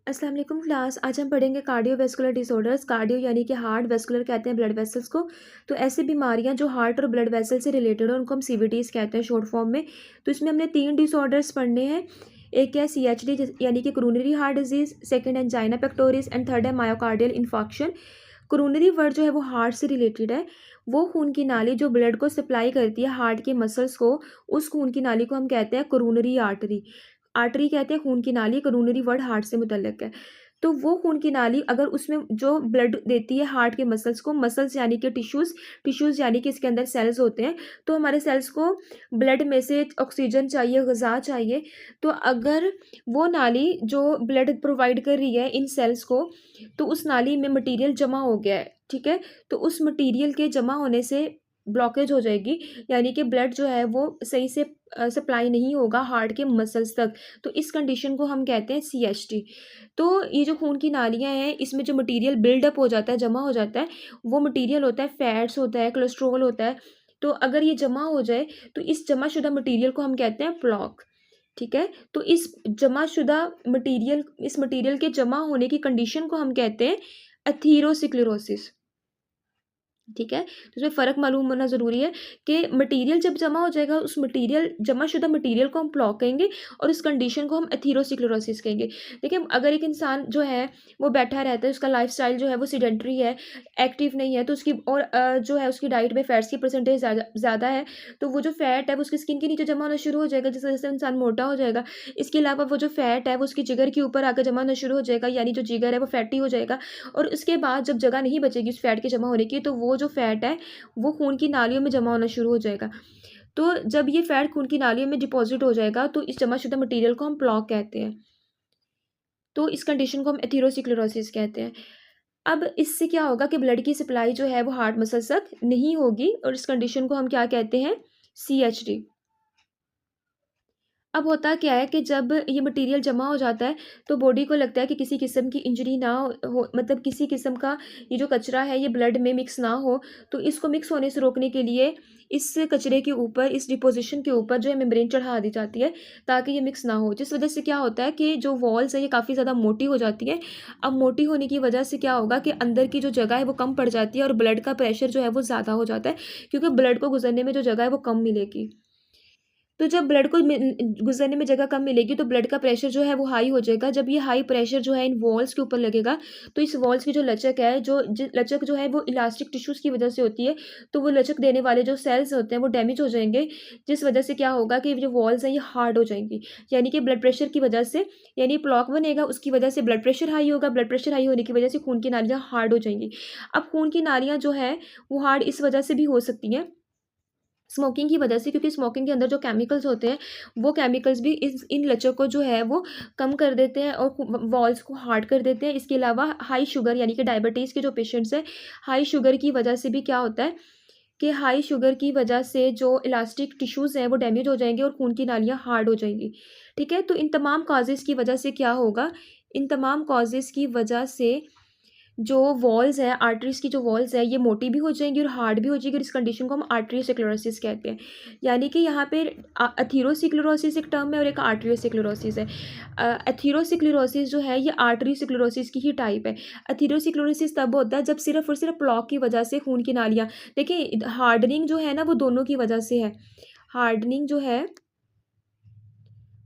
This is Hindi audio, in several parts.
अस्सलाम वालेकुम क्लास। आज हम पढ़ेंगे कार्डियोवैस्कुलर डिसऑर्डर्स। कार्डियो यानी कि हार्ट, वैस्कुलर कहते हैं ब्लड वेसल्स को। तो ऐसी बीमारियां जो हार्ट और ब्लड वेसल से रिलेटेड हो उनको हम सीवीटीज़ कहते हैं शॉर्ट फॉर्म में। तो इसमें हमने 3 डिसऑर्डर्स पढ़ने हैं। एक है CHD यानी कि coronary heart disease, second angina pectoris and third है मायोकार्डियल इन्फार्क्शन। कोरोनरी वर्ड जो है वो हार्ट से रिलेटेड है। वो खून की नाली जो ब्लड को सप्लाई करती है हार्ट के मसल्स को, उस खून की नाली को हम कहते हैं कोरोनरी आर्टरी। आर्टरी कहते हैं खून की नाली, कोरोनरी वर्ड हार्ट से मुतल्लिक है। तो वो खून की नाली अगर उसमें जो ब्लड देती है हार्ट के मसल्स को, मसल्स यानी कि टिश्यूज़, टिश्यूज़ यानी कि इसके अंदर सेल्स होते हैं। तो हमारे सेल्स को ब्लड में से ऑक्सीजन चाहिए, ग़िज़ा चाहिए। तो अगर वो नाली जो ब्लड प्रोवाइड कर रही है इन सेल्स को, तो उस नाली में मटीरियल जमा हो गया है, ठीक है? तो उस मटीरियल के जमा होने से ब्लॉकेज हो जाएगी, यानी कि ब्लड जो है वो सही से सप्लाई नहीं होगा हार्ट के मसल्स तक। तो इस कंडीशन को हम कहते हैं CHD। तो ये जो खून की नालियाँ हैं, इसमें जो मटीरियल बिल्डअप हो जाता है, जमा हो जाता है, वो मटीरियल होता है फैट्स होता है, कोलेस्ट्रॉल होता है। तो अगर ये जमा हो जाए तो इस जमाशुदा मटीरियल को हम कहते हैं प्लॉक, ठीक है? तो इस मटीरियल के जमा होने की कंडीशन को हम कहते हैं एथेरोस्क्लेरोसिस। ठीक है? तो इसमें फ़र्क मालूम होना ज़रूरी है कि मटीरियल जब जमा हो जाएगा, उस मटीरियल जमाशुदा मटीरियल को हम प्लॉक कहेंगे और उस कंडीशन को हम एथेरोस्क्लेरोसिस कहेंगे। देखिए, अगर एक इंसान जो है वो बैठा रहता है, उसका लाइफ़स्टाइल जो है वो सेडेंटरी है, एक्टिव नहीं है, तो उसकी और जो है उसकी डाइट में फैट्स की परसेंटेज ज़्यादा है, तो वो जो फैट है वो उसकी स्किन के नीचे जमा होना शुरू हो जाएगा, जिस वजह से इंसान मोटा हो जाएगा। इसके अलावा वो जो फैट है वो उसकी जिगर के ऊपर आकर जमा होना शुरू हो जाएगा, यानी जो जिगर है वो फैटी हो जाएगा। और उसके बाद जब जगह नहीं बचेगी उस फैट के जमा होने की, तो वो जो फैट है वो खून की नालियों में जमा होना शुरू हो जाएगा। तो जब ये फैट खून की नालियों में डिपॉजिट हो जाएगा तो इस जमाशुदा मटीरियल को हम प्लॉक कहते हैं। तो इस कंडीशन को हम एथेरोस्क्लेरोसिस कहते हैं। अब इससे क्या होगा कि ब्लड की सप्लाई जो है वो हार्ट मसल्स तक नहीं होगी और इस कंडीशन को हम क्या कहते हैं? CHD। अब होता क्या है कि जब ये मटेरियल जमा हो जाता है तो बॉडी को लगता है कि किसी किस्म की इंजरी ना हो, मतलब किसी किस्म का ये जो कचरा है ये ब्लड में मिक्स ना हो। तो इसको मिक्स होने से रोकने के लिए इस कचरे के ऊपर, इस डिपोजिशन के ऊपर जो है मेम्ब्रेन चढ़ा दी जाती है ताकि ये मिक्स ना हो, जिस वजह से क्या होता है कि जो वॉल्स है ये काफ़ी ज़्यादा मोटी हो जाती है। अब मोटी होने की वजह से क्या होगा कि अंदर की जो जगह है वो कम पड़ जाती है और ब्लड का प्रेशर जो है वो ज़्यादा हो जाता है, क्योंकि ब्लड को गुजरने में जो जगह है वो कम मिलेगी। तो जब ब्लड को गुज़रने में जगह कम मिलेगी तो ब्लड का प्रेशर जो है वो हाई हो जाएगा। जब ये हाई प्रेशर जो है इन वॉल्स के ऊपर लगेगा तो इस वॉल्स की जो लचक है, लचक जो है वो इलास्टिक टिश्यूज़ की वजह से होती है। तो वो लचक देने वाले जो सेल्स होते हैं वो डैमेज हो जाएँगे, जिस वजह से क्या होगा कि जो वॉल्स हैं ये हार्ड हो जाएँगी। यानी कि ब्लड प्रेशर की वजह से, यानी प्लॉक बनेगा, उसकी वजह से ब्लड प्रेशर हाई होगा, ब्लड प्रेशर हाई होने की वजह से खून की नालियाँ हार्ड हो जाएँगी। अब खून की नालियाँ जो हैं वो हार्ड इस वजह से भी हो सकती हैं, स्मोकिंग की वजह से, क्योंकि स्मोकिंग के अंदर जो केमिकल्स होते हैं वो केमिकल्स भी इस इन लचक को जो है वो कम कर देते हैं और वॉल्स को हार्ड कर देते हैं। इसके अलावा हाई शुगर यानी कि डायबिटीज़ के जो पेशेंट्स हैं, हाई शुगर की वजह से भी क्या होता है कि हाई शुगर की वजह से जो इलास्टिक टिश्यूज़ हैं वो डैमेज हो जाएंगे और खून की नालियाँ हार्ड हो जाएंगी। ठीक है? तो इन तमाम कॉजेज़ की वजह से क्या होगा, इन तमाम कॉजेज़ की वजह से जो वॉल्स हैं, आर्टरीज़ की जो वॉल्स हैं, ये मोटी भी हो जाएँगी और हार्ड भी हो जाएगी और इस कंडीशन को हम आर्टरियोस्क्लेरोसिस कहते हैं। यानी कि यहाँ पे एथेरोस्क्लेरोसिस एक टर्म है और एक आर्टरियोस्क्लेरोसिस है। एथेरोस्क्लेरोसिस जो है ये आर्टरियोस्क्लेरोसिस की ही टाइप है। एथेरोस्क्लेरोसिस तब होता है जब सिर्फ़ और सिर्फ़ ब्लॉक की वजह से खून की नालियाँ, देखिए हार्डनिंग जो है ना वो दोनों की वजह से है। हार्डनिंग जो है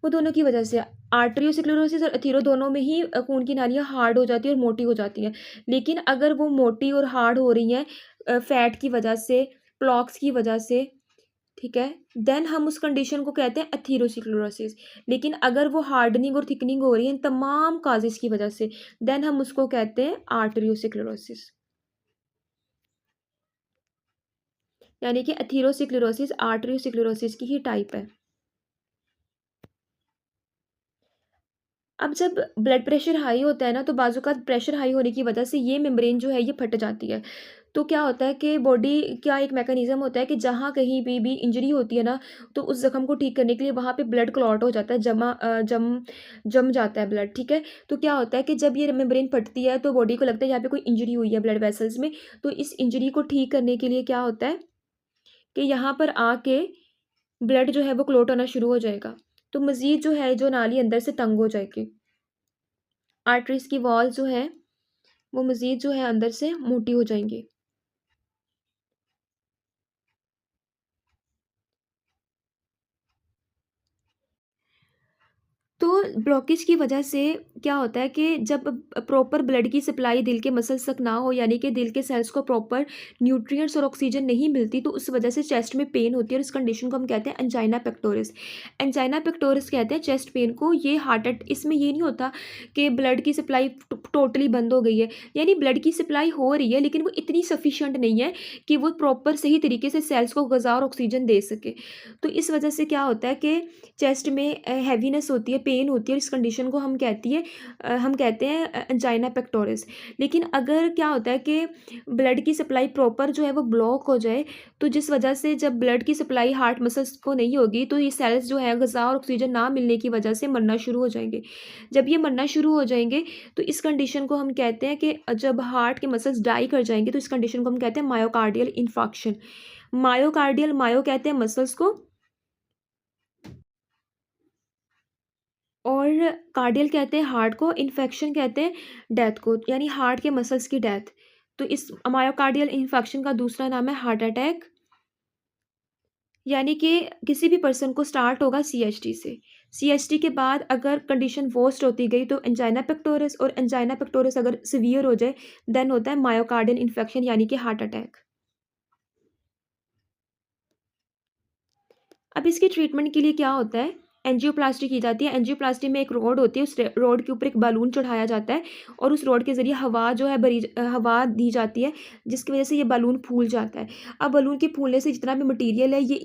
वो दोनों की वजह से, आर्टेरियोस्क्लेरोसिस और एथेरो दोनों में ही खून की नालियाँ हार्ड हो जाती है और मोटी हो जाती हैं। लेकिन अगर वो मोटी और हार्ड हो रही हैं फैट की वजह से, प्लॉक्स की वजह से, ठीक है? देन हम उस कंडीशन को कहते हैं एथेरोस्क्लेरोसिस। लेकिन अगर वो हार्डनिंग और थिकनिंग हो रही है इन तमाम कॉजेज़ की वजह से, देन हम उसको कहते हैं आर्टेरियोस्क्लेरोसिस। यानी कि एथेरोस्क्लेरोसिस आर्टेरियोस्क्लेरोसिस की ही टाइप है। अब जब ब्लड प्रेशर हाई होता है ना, तो बाज़-औक़ात प्रेशर हाई होने की वजह से ये मेम्ब्रेन जो है ये फट जाती है। तो क्या होता है कि बॉडी का एक मैकेनिज़्म होता है कि जहाँ कहीं पे भी इंजरी होती है ना, तो उस ज़ख्म को ठीक करने के लिए वहाँ पे ब्लड क्लॉट हो जाता है, जम जाता है ब्लड, ठीक है? तो क्या होता है कि जब ये मेम्ब्रेन फटती है तो बॉडी को लगता है यहाँ पे कोई इंजरी हुई है ब्लड वेसल्स में, तो इस इंजरी को ठीक करने के लिए क्या होता है कि यहाँ पर आके ब्लड जो है वो क्लॉट होना शुरू हो जाएगा। तो मज़ीद जो है जो नाली अंदर से तंग हो जाएगी। आर्टरीज़ की वॉल जो है वो मज़ीद जो है अंदर से मोटी हो जाएँगी। तो ब्लॉकेज की वजह से क्या होता है कि जब प्रॉपर ब्लड की सप्लाई दिल के मसल्स तक ना हो, यानी कि दिल के सेल्स को प्रॉपर न्यूट्रिएंट्स और ऑक्सीजन नहीं मिलती, तो उस वजह से चेस्ट में पेन होती है और इस कंडीशन को हम कहते हैं एंजाइना पेक्टोरिस। एंजाइना पेक्टोरिस कहते हैं चेस्ट पेन को। ये हार्ट अट इसमें ये नहीं होता कि ब्लड की सप्लाई टोटली बंद हो गई है, यानी ब्लड की सप्लाई हो रही है लेकिन वो इतनी सफिशिएंट नहीं है कि वो प्रॉपर सही तरीके से सेल्स को ग़िज़ा और ऑक्सीजन दे सके। तो इस वजह से क्या होता है कि चेस्ट में हैवीनेस होती है, पेन होती है, और इस कंडीशन को हम कहते हैं एंजाइना पेक्टोरिस। लेकिन अगर क्या होता है कि ब्लड की सप्लाई प्रॉपर जो है वो ब्लॉक हो जाए, तो जिस वजह से जब ब्लड की सप्लाई हार्ट मसल्स को नहीं होगी, तो ये सेल्स जो है ग़िज़ा और ऑक्सीजन ना मिलने की वजह से मरना शुरू हो जाएँगे। जब ये मरना शुरू हो जाएँगे, तो इस कंडीशन को हम कहते हैं कि जब हार्ट के मसल्स डाई कर जाएँगे, तो इस कंडीशन को हम कहते हैं मायोकार्डियल इन्फार्क्शन। मायो कहते हैं मसल्स को, और कार्डियल कहते हैं हार्ट को, इन्फेक्शन कहते हैं डेथ को, यानी हार्ट के मसल्स की डेथ। तो इस मायोकार्डियल इन्फेक्शन का दूसरा नाम है हार्ट अटैक, यानी कि किसी भी पर्सन को स्टार्ट होगा सीएचटी से। सीएचटी के बाद अगर कंडीशन वर्स्ट होती गई तो एंजाइना पेक्टोरिस, और एंजाइना पेक्टोरिस अगर सीवियर हो जाए देन होता है मायोकार्डियल इन्फेक्शन, यानी कि हार्ट अटैक। अब इसके ट्रीटमेंट के लिए क्या होता है, एंजियोप्लास्टी की जाती है। एंजियोप्लास्टी में एक रॉड होती है, उस रॉड के ऊपर एक बालून चढ़ाया जाता है और उस रॉड के ज़रिए हवा जो है हवा दी जाती है, जिसकी वजह से ये बालून फूल जाता है। अब बालून के फूलने से जितना भी मटीरियल है ये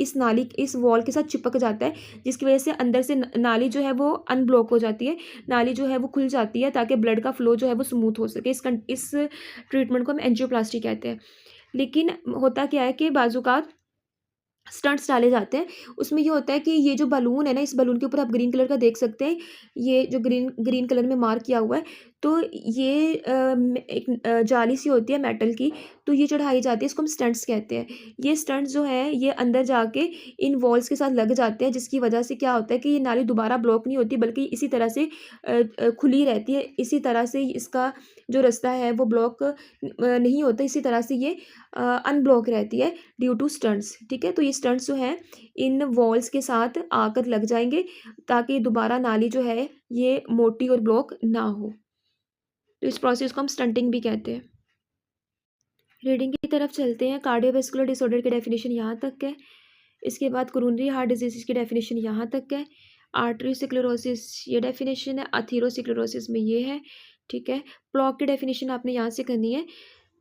इस वॉल के साथ चिपक जाता है, जिसकी वजह से अंदर से नाली जो है वो अनब्लॉक हो जाती है, नाली जो है वो खुल जाती है ताकि ब्लड का फ्लो जो है वो स्मूथ हो सके। इस ट्रीटमेंट को हम एंजियोप्लास्टी कहते हैं। लेकिन होता क्या है कि बाज़ूकात स्टंट्स डाले जाते हैं। उसमें ये होता है कि ये जो बलून है ना, इस बलून के ऊपर आप ग्रीन कलर का देख सकते हैं, ये जो ग्रीन ग्रीन कलर में मार्क किया हुआ है, तो ये एक जाली सी होती है मेटल की, तो ये चढ़ाई जाती है, इसको हम स्टंट्स कहते हैं। ये स्टंट्स जो है ये अंदर जाके इन वॉल्स के साथ लग जाते हैं, जिसकी वजह से क्या होता है कि ये नाली दोबारा ब्लॉक नहीं होती, बल्कि इसी तरह से खुली रहती है। इसी तरह से इसका जो रास्ता है वो ब्लॉक नहीं होता, इसी तरह से ये अनब्लॉक रहती है ड्यू टू स्टंट्स। ठीक है, तो ये स्टंट्स जो हैं इन वॉल्स के साथ आकर लग जाएंगे ताकि दोबारा नाली जो है ये मोटी और ब्लॉक ना हो। तो इस प्रोसेस को हम स्टंटिंग भी कहते हैं। रीडिंग की तरफ चलते हैं। कार्डियोवैस्कुलर डिसऑर्डर की डेफिनेशन यहाँ तक है। इसके बाद कोरोनरी हार्ट डिजीज़ की डेफिनेशन यहाँ तक है। आर्टरीस्क्लेरोसिस ये डेफिनेशन है। अथीरोस्क्लेरोसिस में ये है। ठीक है, प्लॉक की डेफिनेशन आपने यहाँ से करनी है।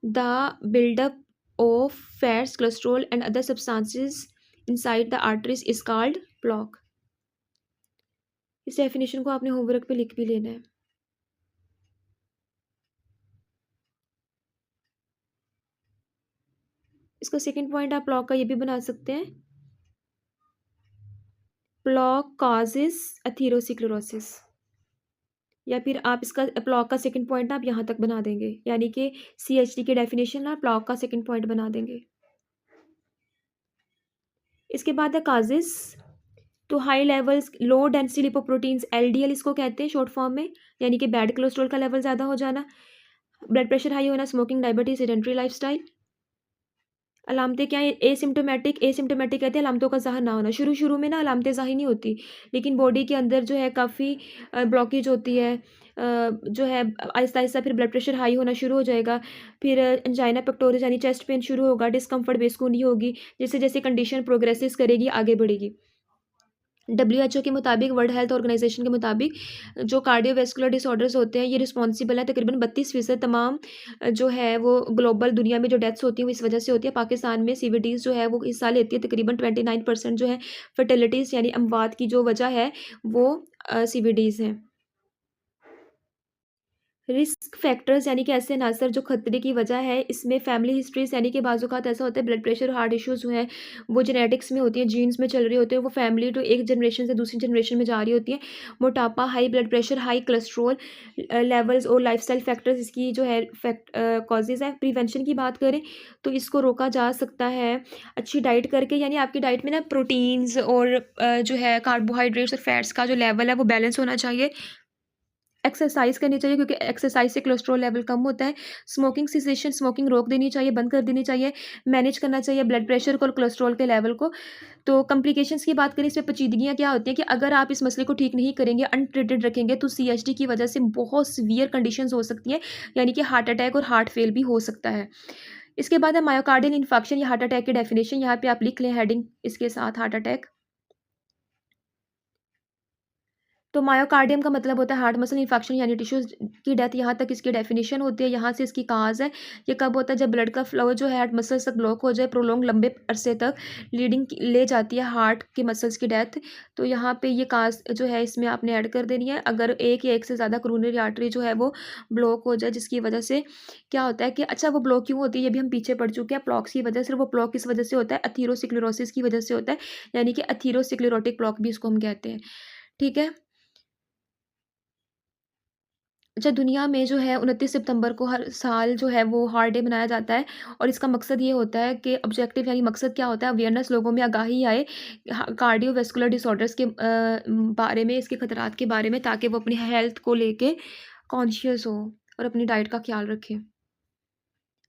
The buildup of fats, cholesterol and other substances inside the arteries is called plaque. इस डेफिनेशन को आपने होमवर्क पे लिख भी लेना है। इसका सेकंड पॉइंट आप प्लॉक का ये भी बना सकते हैं, प्लॉक कॉजेस अथीरोस्क्लेरोसिस, या फिर आप इसका प्लॉक का सेकंड पॉइंट आप यहाँ तक बना देंगे, यानी कि सीएचडी की डेफिनेशन आप प्लॉक का सेकंड पॉइंट बना देंगे। इसके बाद है काजेस। तो high levels low density lipoproteins, LDL इसको कहते हैं शॉर्ट फॉर्म में, यानी कि बैड कोलेस्ट्रॉल का लेवल ज़्यादा हो जाना, ब्लड प्रेशर हाई होना, स्मोकिंग, डायबिटीज, सेडेंटरी लाइफस्टाइल। अलामतें क्या है, एसिम्टोमेटिक कहते हैं अलामतों का ज़ाहिर ना होना। शुरू शुरू में ना अलामतें ज़ाहिर नहीं होती, लेकिन बॉडी के अंदर जो है काफ़ी ब्लॉकेज होती है, जो है आहिस्ता आहिस्ता फिर ब्लड प्रेशर हाई होना शुरू हो जाएगा, फिर एंजाइना पेक्टोरिस यानी चेस्ट पेन शुरू होगा, डिस्कम्फर्ट, बेसुकूनी होगी। जैसे जैसे कंडीशन प्रोग्रेसिस करेगी आगे बढ़ेगी। WHO के मुताबिक, वर्ल्ड हेल्थ ऑर्गेनाइजेशन के मुताबिक, जो कार्डियोवैस्कुलर डिसऑर्डर्स होते हैं ये रिस्पॉन्सिबल है तकरीबन 32% तमाम जो है वो ग्लोबल दुनिया में जो डेथ्स होती हैं वो इस वजह से होती है। पाकिस्तान में सीवीडीज़ जो है वो हिस्सा लेती है, तकरीबन 29% जो है फर्टिलिटीज़ यानी अमवात की जो वजह है वो सीवीडीज़ हैं। रिस्क फैक्टर्स यानी कि ऐसे अनासर जो खतरे की वजह है, इसमें फैमिली हिस्ट्रीज, यानी कि बाज़-औक़ात ऐसा होता है ब्लड प्रेशर और हार्ट इश्यूज़ जो हैं वो जेनेटिक्स में होती हैं, जीन्स में चल रही होती है, वो फैमिली टू एक जनरेशन से दूसरी जनरेशन में जा रही होती है। मोटापा, high blood pressure, high cholesterol levels और लाइफस्टाइल फैक्टर्स इसकी जो है कॉजेज़ है। प्रिवेंशन की बात करें तो इसको रोका जा सकता है अच्छी डाइट करके, यानी आपकी डाइट में ना प्रोटीन्स और जो है कार्बोहाइड्रेट्स और फैट्स का जो लेवल है वो बैलेंस होना चाहिए। एक्सरसाइज़ करनी चाहिए क्योंकि एक्सरसाइज़ से कोलेस्ट्रॉल लेवल कम होता है। स्मोकिंग सेसेशन, स्मोकिंग रोक देनी चाहिए, बंद कर देनी चाहिए। मैनेज करना चाहिए ब्लड प्रेशर को और कोलेस्ट्रॉल के लेवल को। तो कॉम्प्लिकेशंस की बात करें, इसमें पेचीदगियाँ क्या होती हैं कि अगर आप इस मसले को ठीक नहीं करेंगे, अनट्रीटेड रखेंगे, तो सीएचडी की वजह से बहुत सीवियर कंडीशंस हो सकती हैं, यानी कि हार्ट अटैक और हार्ट फेल भी हो सकता है। इसके बाद है मायोकार्डियल इन्फेक्शन या हार्ट अटैक की डेफिनेशन, यहाँ पे आप लिख लें हेडिंग इसके साथ हार्ट अटैक। तो मायोकार्डियम का मतलब होता है हार्ट मसल इन्फेक्शन यानी टिश्यूज की डेथ, यहाँ तक इसकी डेफिनेशन होती है। यहाँ से इसकी काज है, ये कब होता है, जब ब्लड का फ्लो जो है हार्ट मसल्स तक ब्लॉक हो जाए प्रोलॉन्ग लंबे अरसे तक, लीडिंग ले जाती है हार्ट के मसल्स की डेथ। तो यहाँ पे ये काज जो है इसमें आपने ऐड कर देनी है। अगर एक या एक से ज़्यादा कोरोनरी आर्टरी जो है वो ब्लॉक हो जाए, जिसकी वजह से क्या होता है कि अच्छा वो ब्लॉक क्यों होती है ये भी हम पीछे पढ़ चुके हैं, प्लॉक्स की वजह से। वो प्लॉक किस वजह से होता है, अथीरोस्क्लेरोसिस की वजह से होता है, यानी कि अथीरोस्क्लेरोटिक प्लॉक भी इसको हम कहते हैं। ठीक है। अच्छा, दुनिया में जो है 29 सितंबर को हर साल जो है वो हार्ट डे मनाया जाता है, और इसका मकसद ये होता है कि ऑब्जेक्टिव यानी मकसद क्या होता है, अवेयरनेस, लोगों में आगाही आए कार्डियोवैस्कुलर डिसऑर्डर्स के बारे में, इसके खतरात के बारे में, ताकि वो अपनी हेल्थ को लेके कॉन्शियस हो और अपनी डाइट का ख्याल रखें।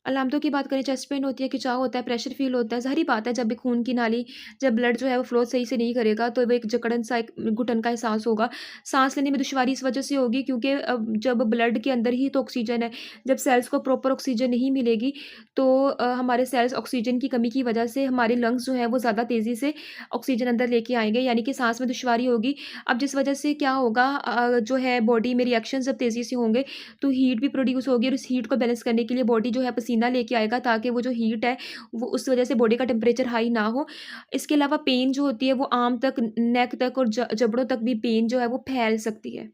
अलामतों की बात करें, चेस्ट पेन होती है, खिंचाव होता है, प्रेशर फील होता है। ज़ाहिर बात है जब भी खून की नाली, जब ब्लड जो है वो फ्लो सही से नहीं करेगा तो वो एक जकड़न सा, एक घुटन का एहसास होगा। सांस लेने में दुश्वारी इस वजह से होगी क्योंकि जब ब्लड के अंदर ही तो ऑक्सीजन है, जब सेल्स को प्रॉपर ऑक्सीजन नहीं मिलेगी तो हमारे सेल्स ऑक्सीजन की कमी की वजह से हमारे लंग्स जो है वो ज़्यादा तेज़ी से ऑक्सीजन अंदर लेके आएंगे, यानी कि सांस में दुश्वारी होगी। अब जिस वजह से क्या होगा, जो है बॉडी में रिएक्शन जब तेज़ी से होंगे तो हीट भी प्रोड्यूस होगी, और इस हीट को बैलेंस करने के लिए बॉडी जो है पसीना लेके आएगा, ताकि वो जो हीट है वो उस वजह से बॉडी का टेम्परेचर हाई ना हो। इसके अलावा पेन जो होती है वो आर्म तक, नेक तक और जबड़ों तक भी पेन जो है वो फैल सकती है।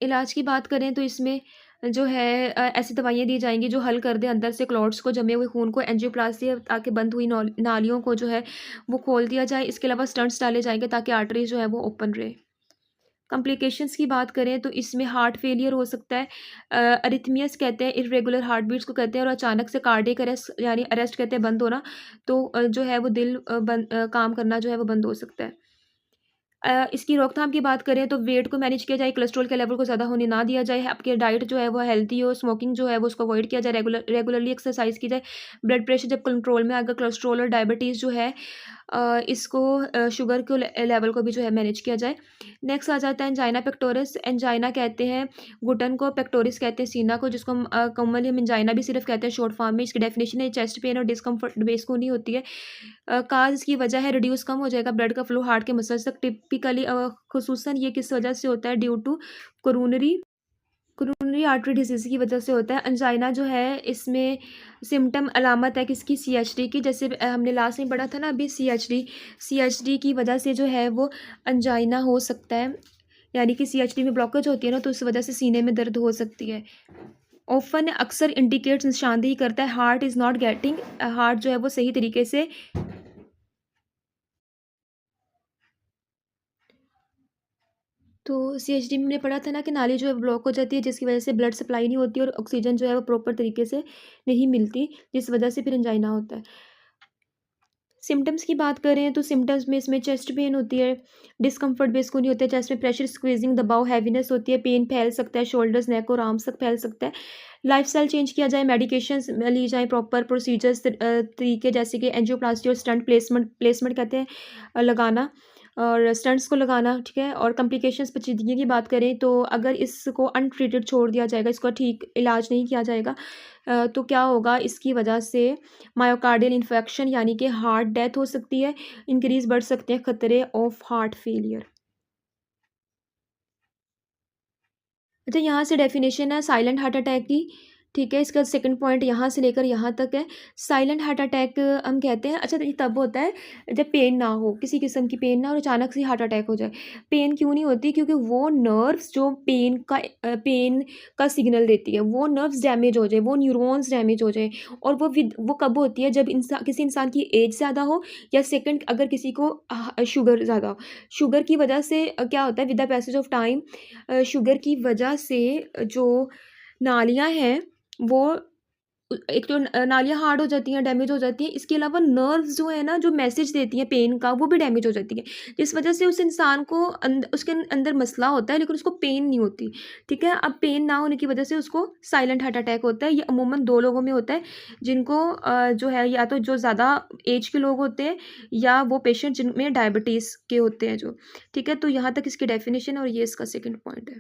इलाज की बात करें तो इसमें जो है ऐसी दवाइयाँ दी जाएँगी जो हल कर दें अंदर से क्लॉट्स को, जमे हुए खून को, एंजियोप्लास्टी ताकि बंद हुई नालियों को जो है वो खोल दिया जाए। इसके अलावा स्टंट्स डाले जाएँगे ताकि आर्टरी जो है वो ओपन रहे। कॉम्प्लिकेशंस की बात करें तो इसमें हार्ट फेलियर हो सकता है, अरिथमियास कहते हैं, इर्रेगुलर हार्ट बीट्स को कहते हैं, और अचानक से कार्डियक अरेस्ट यानी अरेस्ट कहते हैं बंद होना, तो जो है वो दिल काम करना जो है वो बंद हो सकता है। इसकी रोकथाम की बात करें तो वेट को मैनेज किया जाए, कोलेस्ट्रॉल के लेवल को ज़्यादा होने ना दिया जाए, आपकी डाइट जो है वो हेल्दी हो, स्मोकिंग जो है वो उसको अवॉइड किया जाए, रेगुलरली एक्सरसाइज की जाए, ब्लड प्रेशर जब कंट्रोल में आएगा, कोलेस्ट्रॉल और डायबिटीज़ जो है इसको शुगर के लेवल को भी जो है मैनेज किया जाए। नेक्स्ट आ जाता है एंजाइना पेक्टोरिस। एंजाइना कहते हैं घुटन को, पेक्टोरिस कहते हैं सीना को, जिसको हम कॉमनली हम एंजाइना भी सिर्फ कहते हैं शॉर्ट फॉर्म में। इसकी डेफिनेशन है चेस्ट पेन और डिस्कम्फर्ट, बेसकूनी होती है। काज इसकी वजह है रिड्यूस, कम हो जाएगा ब्लड का फ्लो हार्ट के मसल्स तक। टिपिकली खुसूसन ये किस वजह से होता है, due to coronary coronary artery disease की वजह से होता है। अंजाइना जो है इसमें सिम्पटम अलामत है किसकी, सीएचडी की। जैसे हमने लास्ट में पढ़ा था ना अभी, सीएचडी की वजह से जो है वो अंजाइना हो सकता है, यानी कि सीएचडी में ब्लॉकेज होती है ना, तो उस वजह से सीने में दर्द हो सकती है। ऑफन अक्सर इंडिकेट्स, निशानदेही करता है heart is not getting, heart जो है वो सही तरीके से, तो सीएचडी में हमने पढ़ा था ना कि नाली जो है ब्लॉक हो जाती है, जिसकी वजह से ब्लड सप्लाई नहीं होती और ऑक्सीजन जो है वो प्रॉपर तरीके से नहीं मिलती, जिस वजह से फिर एंजाइना होता है। सिम्पटम्स की बात करें तो सिम्पटम्स में इसमें चेस्ट पेन होती है, डिस्कम्फर्ट बेसकूनी होता है, चेस्ट में प्रेशर, स्क्वीजिंग, दबाव, हैवीनेस होती है, पेन फैल सकता है, शोल्डर्स, नेक और आर्म्स तक फैल सकता है। लाइफस्टाइल चेंज किया जाए, मेडिकेशंस ली जाएँ, प्रॉपर प्रोसीजर्स तरीके जैसे कि एंजियोप्लास्टी और स्टंट प्लेसमेंट, प्लेसमेंट कहते हैं लगाना, और स्टंट्स को लगाना, ठीक है। और कॉम्प्लिकेशंस पेचीदगी की बात करें तो अगर इसको अनट्रीटेड छोड़ दिया जाएगा, इसका ठीक इलाज नहीं किया जाएगा, तो क्या होगा, इसकी वजह से मायोकार्डियल इन्फेक्शन यानी कि हार्ट डेथ हो सकती है, इंक्रीज़ बढ़ सकते हैं खतरे ऑफ हार्ट फेलियर। अच्छा, यहाँ से डेफिनेशन है साइलेंट हार्ट अटैक की, ठीक है। इसका सेकंड पॉइंट यहाँ से लेकर यहाँ तक है। साइलेंट हार्ट अटैक हम कहते हैं, अच्छा ये तब होता है जब पेन ना हो, किसी किस्म की पेन ना हो और अचानक से हार्ट अटैक हो जाए। पेन क्यों नहीं होती, क्योंकि वो नर्व्स जो पेन का सिग्नल देती है, वो नर्व्स डैमेज हो जाए, वो न्यूरॉन्स डैमेज हो जाए, और वो कब होती है, जब किसी इंसान की एज ज़्यादा हो, या सेकंड अगर किसी को शुगर ज़्यादा हो। शुगर की वजह से क्या होता है, with the passage of time sugar की वजह से जो नालियाँ हैं वो एक तो नालियाँ हार्ड हो जाती हैं, डैमेज हो जाती हैं, इसके अलावा नर्व्स जो है ना, जो मैसेज देती हैं पेन का, वो भी डैमेज हो जाती है। जिस वजह से उस इंसान को उसके अंदर मसला होता है, लेकिन उसको पेन नहीं होती, ठीक है? अब पेन ना होने की वजह से उसको साइलेंट हार्ट अटैक होता है। ये अमूमन 2 लोगों में होता है, जिनको जो है या तो जो ज़्यादा एज के लोग होते हैं, या वो पेशेंट जिनमें डायबिटीज़ के होते हैं जो, ठीक है? तो यहाँ तक इसकी डेफिनिशन है, और ये इसका सेकंड पॉइंट है।